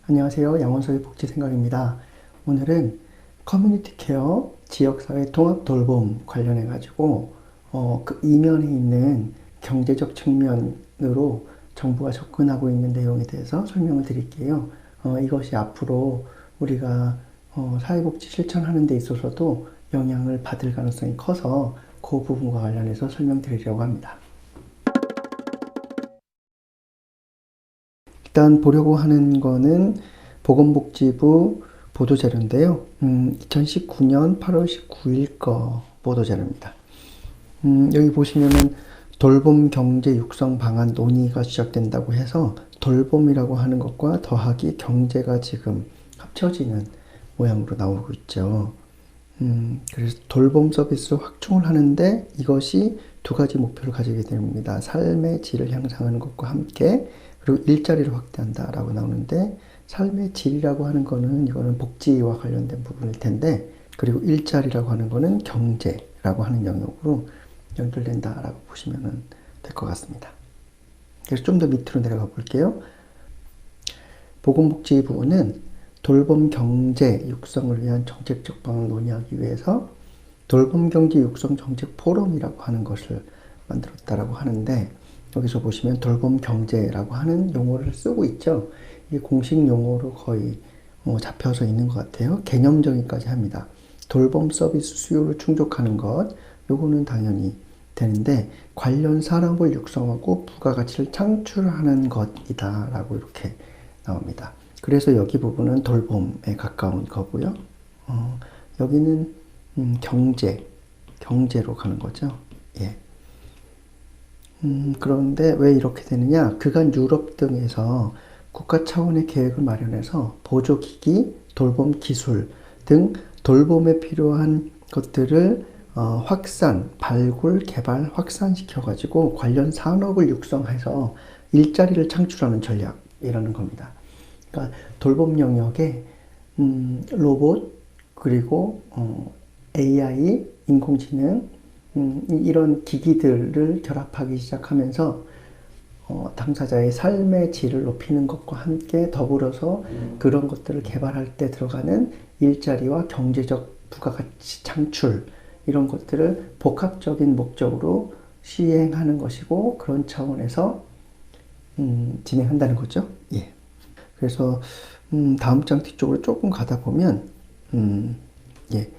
안녕하세요. 양원서의 복지생각입니다. 오늘은 커뮤니티 케어, 지역사회 통합 돌봄 관련해 가지고 그 이면에 있는 경제적 측면으로 정부가 접근하고 있는 내용에 대해서 설명을 드릴게요. 이것이 앞으로 우리가 사회복지 실천하는 데 있어서도 영향을 받을 가능성이 커서 그 부분과 관련해서 설명드리려고 합니다. 일단 보려고 하는 거는 보건복지부 보도자료인데요. 2019년 8월 19일 거 보도자료입니다. 여기 보시면은 돌봄 경제 육성 방안 논의가 시작된다고 해서 돌봄이라고 하는 것과 더하기 경제가 지금 합쳐지는 모양으로 나오고 있죠. 그래서 돌봄 서비스로 확충을 하는데 이것이 두 가지 목표를 가지게 됩니다. 삶의 질을 향상하는 것과 함께 그리고 일자리를 확대한다라고 나오는데 삶의 질이라고 하는 거는 이거는 복지와 관련된 부분일 텐데 그리고 일자리라고 하는 거는 경제라고 하는 영역으로 연결된다라고 보시면 될 것 같습니다. 그래서 좀 더 밑으로 내려가 볼게요. 보건복지부는 돌봄 경제 육성을 위한 정책적 방안을 논의하기 위해서 돌봄 경제 육성 정책 포럼이라고 하는 것을 만들었다라고 하는데 여기서 보시면 돌봄 경제라고 하는 용어를 쓰고 있죠. 이게 공식 용어로 거의 잡혀서 있는 것 같아요. 개념정의까지 합니다. 돌봄 서비스 수요를 충족하는 것, 요거는 당연히 되는데 관련 산업을 육성하고 부가가치를 창출하는 것이다라고 이렇게 나옵니다. 그래서 여기 부분은 돌봄에 가까운 거고요. 여기는 경제로 가는 거죠. 예. 그런데 왜 이렇게 되느냐? 그간 유럽 등에서 국가 차원의 계획을 마련해서 보조기기, 돌봄 기술 등 돌봄에 필요한 것들을 확산, 발굴, 개발, 확산시켜가지고 관련 산업을 육성해서 일자리를 창출하는 전략이라는 겁니다. 그러니까 돌봄 영역에 로봇 그리고 AI, 인공지능 이런 기기들을 결합하기 시작하면서 당사자의 삶의 질을 높이는 것과 함께 더불어서 그런 것들을 개발할 때 들어가는 일자리와 경제적 부가가치 창출 이런 것들을 복합적인 목적으로 시행하는 것이고 그런 차원에서 진행한다는 거죠. 예. 그래서 다음 장 뒤쪽으로 조금 가다 보면 예.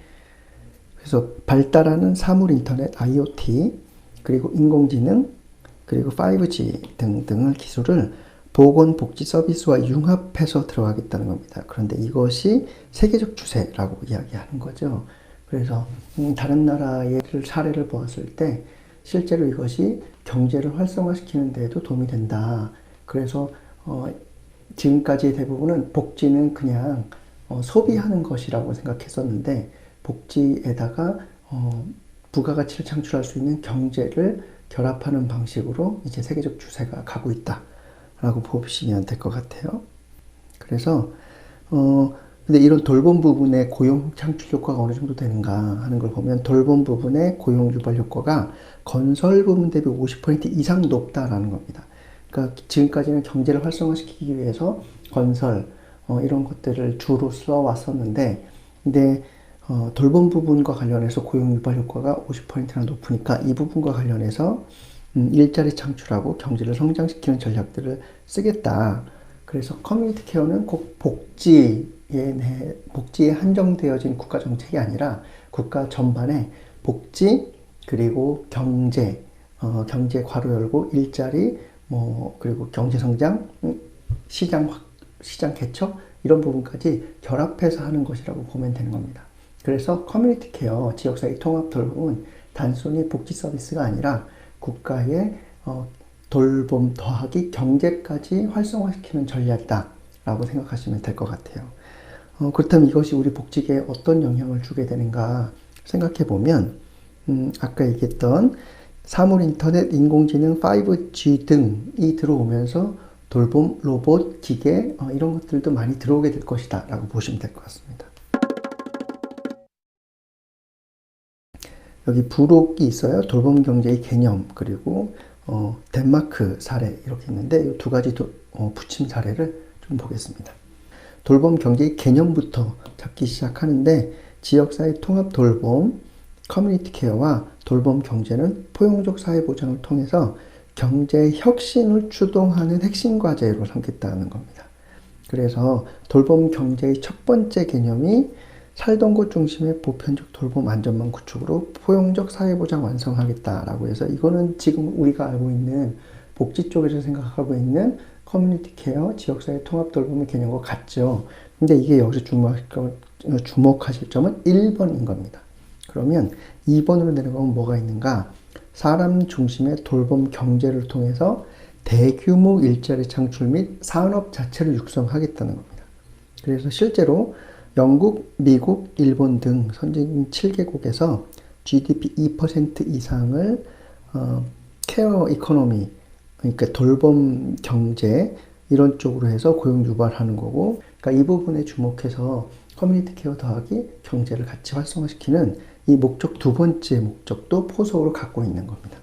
그래서 발달하는 사물 인터넷 IoT 그리고 인공지능 그리고 5G 등등의 기술을 보건복지 서비스와 융합해서 들어가겠다는 겁니다. 그런데 이것이 세계적 추세라고 이야기하는 거죠. 그래서 다른 나라의 사례를 보았을 때 실제로 이것이 경제를 활성화시키는 데에도 도움이 된다. 그래서 지금까지 대부분은 복지는 그냥 소비하는 것이라고 생각했었는데 복지에다가 부가가치를 창출할 수 있는 경제를 결합하는 방식으로 이제 세계적 추세가 가고 있다라고 보시면 될 것 같아요. 그래서 근데 이런 돌봄 부분의 고용 창출 효과가 어느 정도 되는가 하는 걸 보면 돌봄 부분의 고용 유발 효과가 건설 부분 대비 50% 이상 높다라는 겁니다. 그러니까 지금까지는 경제를 활성화시키기 위해서 건설 이런 것들을 주로 써왔었는데 근데 돌봄 부분과 관련해서 고용 유발 효과가 50%나 높으니까 이 부분과 관련해서 일자리 창출하고 경제를 성장시키는 전략들을 쓰겠다. 그래서 커뮤니티 케어는 꼭 복지에 한정되어진 국가 정책이 아니라 국가 전반에 복지 그리고 경제 괄호 열고 일자리 그리고 경제 성장, 시장 개척 이런 부분까지 결합해서 하는 것이라고 보면 되는 겁니다. 그래서 커뮤니티 케어, 지역사회 통합 돌봄은 단순히 복지 서비스가 아니라 국가의 돌봄 더하기 경제까지 활성화시키는 전략이다 라고 생각하시면 될 것 같아요. 그렇다면 이것이 우리 복지계에 어떤 영향을 주게 되는가 생각해 보면 아까 얘기했던 사물 인터넷, 인공지능, 5G 등이 들어오면서 돌봄, 로봇, 기계 이런 것들도 많이 들어오게 될 것이다 라고 보시면 될 것 같습니다. 여기 부록이 있어요. 돌봄 경제의 개념 그리고 덴마크 사례 이렇게 있는데 이 두 가지 붙임 사례를 좀 보겠습니다. 돌봄 경제의 개념부터 잡기 시작하는데 지역사회 통합 돌봄, 커뮤니티 케어와 돌봄 경제는 포용적 사회보장을 통해서 경제 혁신을 추동하는 핵심 과제로 삼겠다는 겁니다. 그래서 돌봄 경제의 첫 번째 개념이 살던 곳 중심의 보편적 돌봄 안전망 구축으로 포용적 사회보장 완성하겠다라고 해서 이거는 지금 우리가 알고 있는 복지 쪽에서 생각하고 있는 커뮤니티 케어, 지역사회 통합 돌봄의 개념과 같죠. 근데 이게 여기서 주목하실 점은 1번인 겁니다. 그러면 2번으로 내려가면 뭐가 있는가? 사람 중심의 돌봄 경제를 통해서 대규모 일자리 창출 및 산업 자체를 육성하겠다는 겁니다. 그래서 실제로 영국, 미국, 일본 등 선진 7개국에서 GDP 2% 이상을 케어 이코노미, 그러니까 돌봄 경제 이런 쪽으로 해서 고용 유발하는 거고, 그러니까 이 부분에 주목해서 커뮤니티 케어 더하기 경제를 같이 활성화시키는 이 목적 두 번째 목적도 포석으로 갖고 있는 겁니다.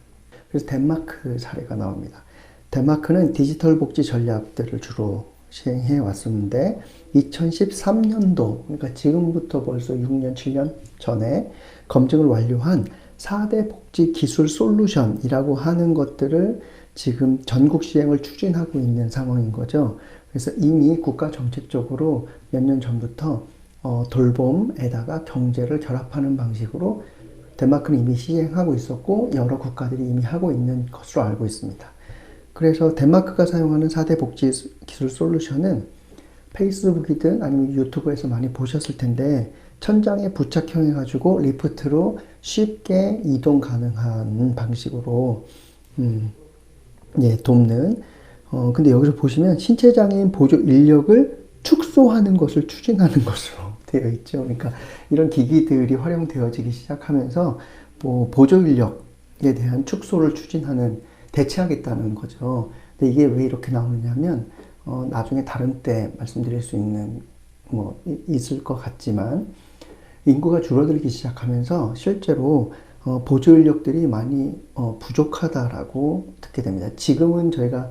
그래서 덴마크 사례가 나옵니다. 덴마크는 디지털 복지 전략들을 주로 시행해 왔었는데 2013년도, 그러니까 지금부터 벌써 6년, 7년 전에 검증을 완료한 4대 복지 기술 솔루션이라고 하는 것들을 지금 전국 시행을 추진하고 있는 상황인 거죠. 그래서 이미 국가 정책적으로 몇 년 전부터 돌봄에다가 경제를 결합하는 방식으로 덴마크는 이미 시행하고 있었고 여러 국가들이 이미 하고 있는 것으로 알고 있습니다. 그래서 덴마크가 사용하는 4대 복지 기술 솔루션은 페이스북이든 아니면 유튜브에서 많이 보셨을 텐데 천장에 부착형 해가지고 리프트로 쉽게 이동 가능한 방식으로 돕는 근데 여기서 보시면 신체장애인 보조 인력을 축소하는 것을 추진하는 것으로 되어 있죠. 그러니까 이런 기기들이 활용되어지기 시작하면서 뭐 보조 인력에 대한 축소를 추진하는 대체하겠다는 거죠. 근데 이게 왜 이렇게 나오느냐면 나중에 다른 때 말씀드릴 수 있는 있을 것 같지만 인구가 줄어들기 시작하면서 실제로 보조 인력들이 많이 부족하다라고 듣게 됩니다. 지금은 저희가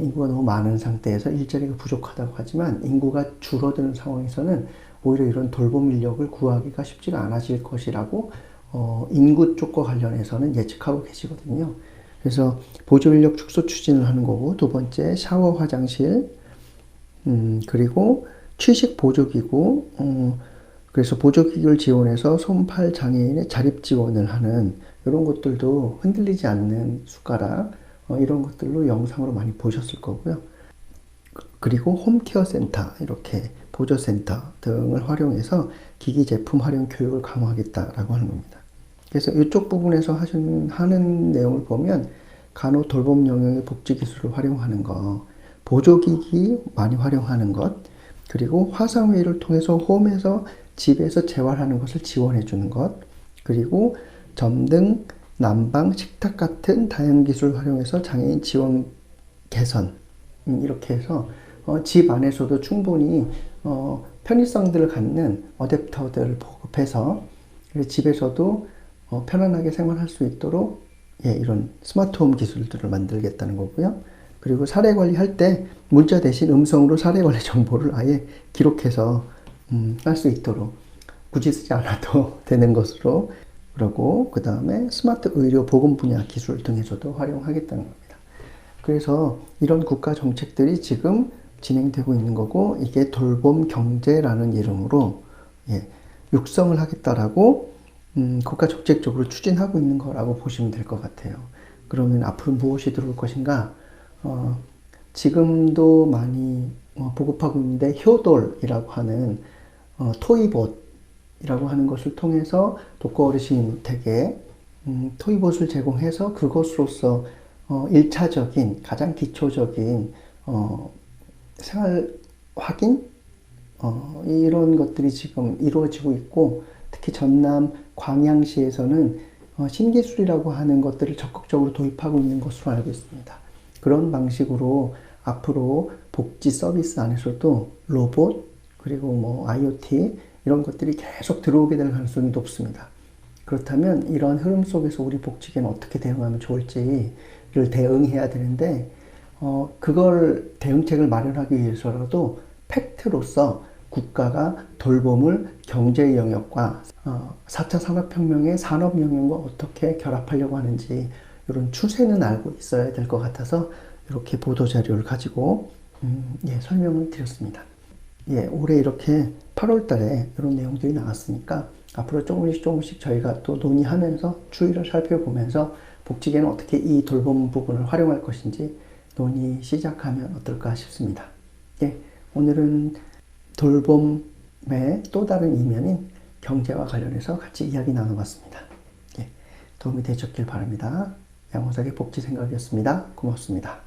인구가 너무 많은 상태에서 일자리가 부족하다고 하지만 인구가 줄어드는 상황에서는 오히려 이런 돌봄 인력을 구하기가 쉽지가 않아질 것이라고 인구 쪽과 관련해서는 예측하고 계시거든요. 그래서 보조 인력 축소 추진을 하는 거고, 두 번째 샤워 화장실, 그리고 취식 보조기구, 그래서 보조기구를 지원해서 손팔 장애인의 자립 지원을 하는 이런 것들도 흔들리지 않는 숟가락, 이런 것들로 영상으로 많이 보셨을 거고요. 그리고 홈케어 센터, 이렇게 보조센터 등을 활용해서 기기 제품 활용 교육을 강화하겠다라고 하는 겁니다. 그래서 이쪽 부분에서 하는 내용을 보면 간호 돌봄 영역의 복지 기술을 활용하는 것, 보조기기 많이 활용하는 것, 그리고 화상회의를 통해서 홈에서 집에서 재활하는 것을 지원해 주는 것, 그리고 점등, 난방, 식탁 같은 다양한 기술을 활용해서 장애인 지원 개선, 이렇게 해서 집 안에서도 충분히 편의성들을 갖는 어댑터들을 보급해서 집에서도 편안하게 생활할 수 있도록 이런 스마트홈 기술들을 만들겠다는 거고요. 그리고 사례 관리할 때 문자 대신 음성으로 사례 관리 정보를 아예 기록해서 할 수 있도록 굳이 쓰지 않아도 되는 것으로, 그리고 그 다음에 스마트 의료 보건 분야 기술 등에서도 활용하겠다는 겁니다. 그래서 이런 국가 정책들이 지금 진행되고 있는 거고, 이게 돌봄 경제라는 이름으로 육성을 하겠다라고 국가 정책적으로 추진하고 있는 거라고 보시면 될 것 같아요. 그러면 앞으로 무엇이 들어올 것인가? 지금도 많이 보급하고 있는데 효돌이라고 하는 토이봇이라고 하는 것을 통해서 독거 어르신에게 토이봇을 제공해서 그것으로서 1차적인 가장 기초적인 생활 확인 이런 것들이 지금 이루어지고 있고, 특히 전남 광양시에서는 신기술이라고 하는 것들을 적극적으로 도입하고 있는 것으로 알고 있습니다. 그런 방식으로 앞으로 복지 서비스 안에서도 로봇, 그리고 IoT 이런 것들이 계속 들어오게 될 가능성이 높습니다. 그렇다면 이런 흐름 속에서 우리 복지계는 어떻게 대응하면 좋을지를 대응해야 되는데, 그걸 대응책을 마련하기 위해서라도 팩트로서 국가가 돌봄을 경제 영역과 4차 산업혁명의 산업 영역과 어떻게 결합하려고 하는지 이런 추세는 알고 있어야 될 것 같아서 이렇게 보도자료를 가지고 설명을 드렸습니다. 올해 이렇게 8월 달에 이런 내용들이 나왔으니까 앞으로 조금씩 저희가 또 논의하면서 추이를 살펴보면서 복지계는 어떻게 이 돌봄 부분을 활용할 것인지 논의 시작하면 어떨까 싶습니다. 오늘은 돌봄의 또 다른 이면인 경제와 관련해서 같이 이야기 나눠봤습니다. 도움이 되셨길 바랍니다. 양호석의 복지생각이었습니다. 고맙습니다.